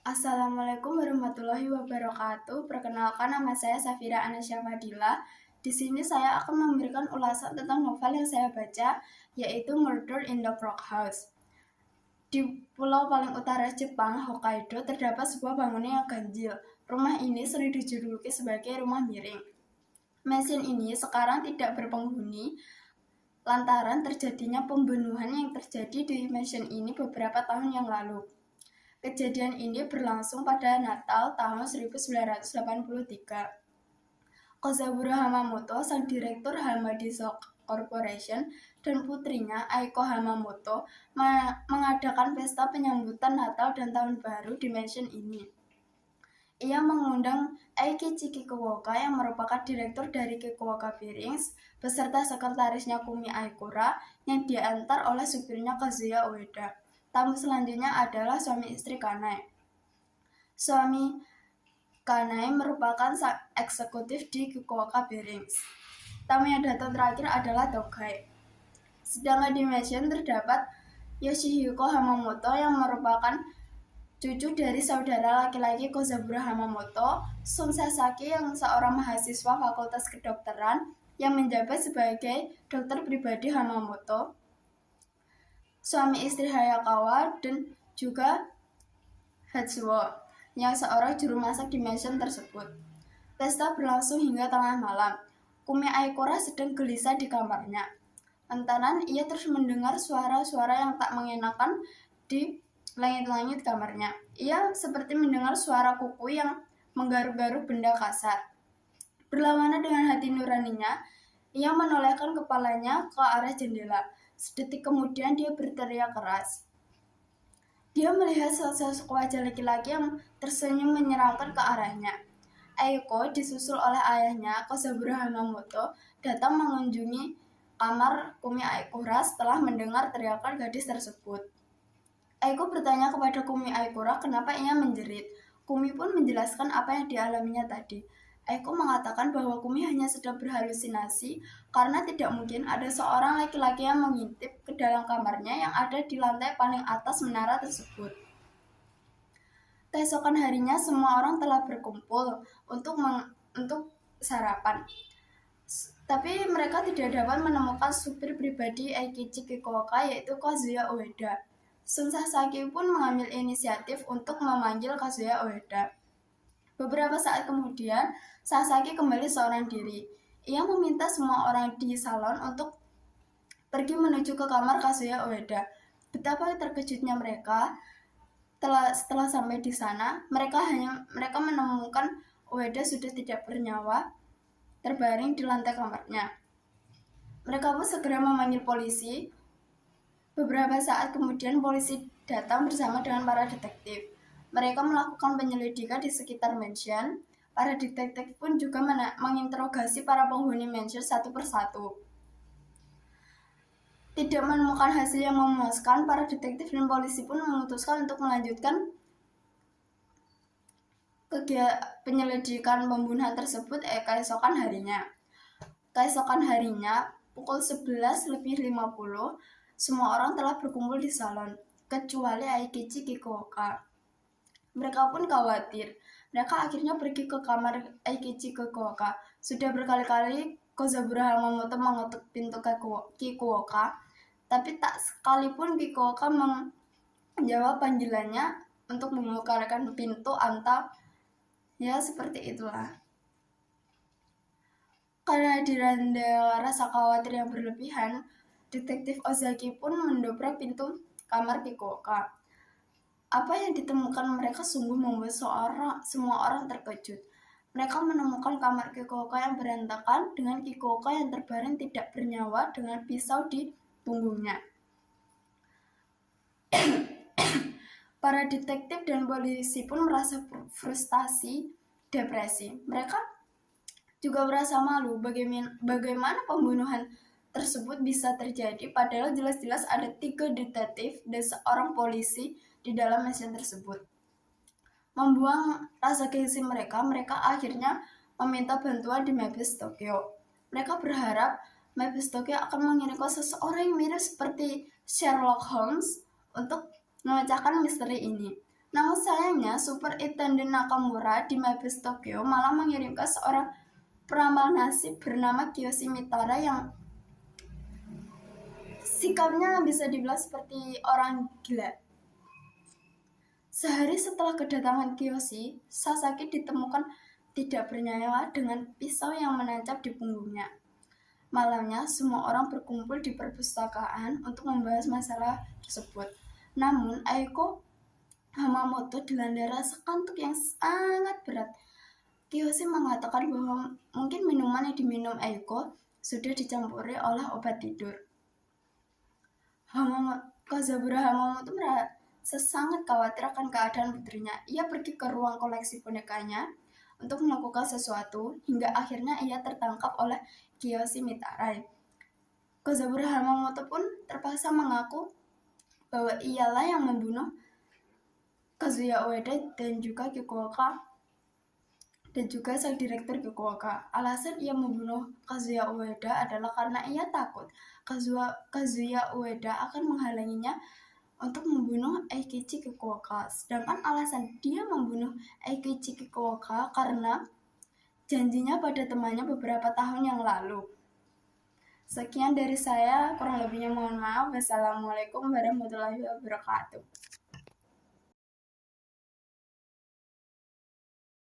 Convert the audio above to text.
Assalamualaikum warahmatullahi wabarakatuh. Perkenalkan, nama saya Safira Anasya Fadila. Di sini saya akan memberikan ulasan tentang novel yang saya baca, yaitu Murder in the Frog House. Di pulau paling utara Jepang, Hokkaido, terdapat sebuah bangunan yang ganjil. Rumah ini sering dijuluki sebagai rumah miring. Mansion ini sekarang tidak berpenghuni, lantaran terjadinya pembunuhan yang terjadi di mansion ini beberapa tahun yang lalu. Kejadian ini berlangsung pada Natal tahun 1983. Kozaburo Hamamoto, sang direktur Hamadiso Corporation, dan putrinya Aiko Hamamoto mengadakan pesta penyambutan Natal dan Tahun Baru di mansion ini. Ia mengundang Eikichi Kikuoka yang merupakan direktur dari Kikuoka Bearings beserta sekretarisnya Kumi Aikura yang diantar oleh supirnya Kazuya Ueda. Tamu selanjutnya adalah suami istri Kanai. Suami Kanai merupakan eksekutif di Kikuoka Bearings. Tamu yang datang terakhir adalah Togai. Sedangkan di mansion terdapat Yoshihiko Hamamoto yang merupakan cucu dari saudara laki-laki Kozaburo Hamamoto, Sun Sasaki yang seorang mahasiswa Fakultas Kedokteran yang menjabat sebagai dokter pribadi Hamamoto, suami istri Hayakawa, dan juga Hatsuo, yang seorang juru masak di mansion tersebut. Pesta berlangsung hingga tengah malam. Kumi Aikura sedang gelisah di kamarnya. Lantaran ia terus mendengar suara-suara yang tak mengenakan di langit-langit kamarnya. Ia seperti mendengar suara kuku yang menggaruk-garuk benda kasar. Berlawanan dengan hati nuraninya, ia menolehkan kepalanya ke arah jendela. Sedetik kemudian dia berteriak keras. Dia melihat sosok wajah laki-laki yang tersenyum menyeramkan ke arahnya. Aiko disusul oleh ayahnya, Kozaburo Hamamoto, datang mengunjungi kamar Kumi Aikura setelah mendengar teriakan gadis tersebut. Aiko bertanya kepada Kumi Aikura kenapa ia menjerit. Kumi pun menjelaskan apa yang dialaminya tadi. Aiko mengatakan bahwa Kumi hanya sedang berhalusinasi karena tidak mungkin ada seorang laki-laki yang mengintip ke dalam kamarnya yang ada di lantai paling atas menara tersebut. Keesokan harinya semua orang telah berkumpul untuk sarapan. Tapi mereka tidak dapat menemukan supir pribadi Eikichi Kikuoka, yaitu Kazuya Ueda. Sun Sasaki pun mengambil inisiatif untuk memanggil Kazuya Ueda. Beberapa saat kemudian, Sasaki kembali seorang diri. Ia meminta semua orang di salon untuk pergi menuju ke kamar Kazuya Ueda. Betapa terkejutnya mereka setelah sampai di sana, mereka menemukan Ueda sudah tidak bernyawa, terbaring di lantai kamarnya. Mereka pun segera memanggil polisi. Beberapa saat kemudian polisi datang bersama dengan para detektif. Mereka melakukan penyelidikan di sekitar mansion. Para detektif pun juga menginterogasi para penghuni mansion satu persatu. Tidak menemukan hasil yang memuaskan, para detektif dan polisi pun memutuskan untuk melanjutkan penyelidikan pembunuhan tersebut keesokan harinya. Keesokan harinya, pukul 11:50, semua orang telah berkumpul di salon, kecuali Eikichi Kikuoka. Mereka pun khawatir. Mereka akhirnya pergi ke kamar Eikichi Kikuoka. Sudah berkali-kali Kozaburo Hamamoto mengetuk pintu Kikuoka, tapi tak sekalipun Kikuoka menjawab panggilannya untuk membukakan pintu ya seperti itulah. Karena diranda rasa khawatir yang berlebihan, detektif Ozaki pun mendobrak pintu kamar Kikuoka. Apa yang ditemukan mereka sungguh membuat semua orang terkejut. Mereka menemukan kamar Kikuoka yang berantakan dengan Kikuoka yang terbaring tidak bernyawa dengan pisau di punggungnya. Para detektif dan polisi pun merasa frustasi, depresi. Mereka juga merasa malu bagaimana pembunuhan tersebut bisa terjadi, padahal jelas-jelas ada 3 detektif dan seorang polisi di dalam mansion tersebut. Membuang rasa gengsi mereka akhirnya meminta bantuan di Maples Tokyo. Mereka berharap Maples Tokyo akan mengirimkan seseorang yang mirip seperti Sherlock Holmes untuk memecahkan misteri ini. Namun sayangnya, Superintendent Nakamura di Maples Tokyo malah mengirimkan seorang peramal nasib bernama Kiyoshi Mitara yang sikapnya bisa dibilang seperti orang gila. Sehari setelah kedatangan Kiyoshi, Sasaki ditemukan tidak bernyawa dengan pisau yang menancap di punggungnya. Malamnya, semua orang berkumpul di perpustakaan untuk membahas masalah tersebut. Namun, Aiko Hamamoto dilanda rasa kantuk yang sangat berat. Kiyoshi mengatakan bahwa mungkin minuman yang diminum Aiko sudah dicampuri oleh obat tidur. Kozaburo Hamamoto merasa sangat khawatir akan keadaan putrinya. Ia pergi ke ruang koleksi bonekanya untuk melakukan sesuatu, hingga akhirnya ia tertangkap oleh Kiyoshi Mitara. Kozaburo Hamamoto pun terpaksa mengaku bahwa ialah yang membunuh Kazuya Ueda dan juga Kikuoka dan juga sang direktur Kikuoka. Alasan ia membunuh Kazuya Ueda adalah karena ia takut Kazuya Ueda akan menghalanginya untuk membunuh Eikichi Kikuoka. Sedangkan alasan dia membunuh Eikichi Kikuoka karena janjinya pada temannya beberapa tahun yang lalu. Sekian dari saya, kurang lebihnya mohon maaf. Wassalamualaikum warahmatullahi wabarakatuh.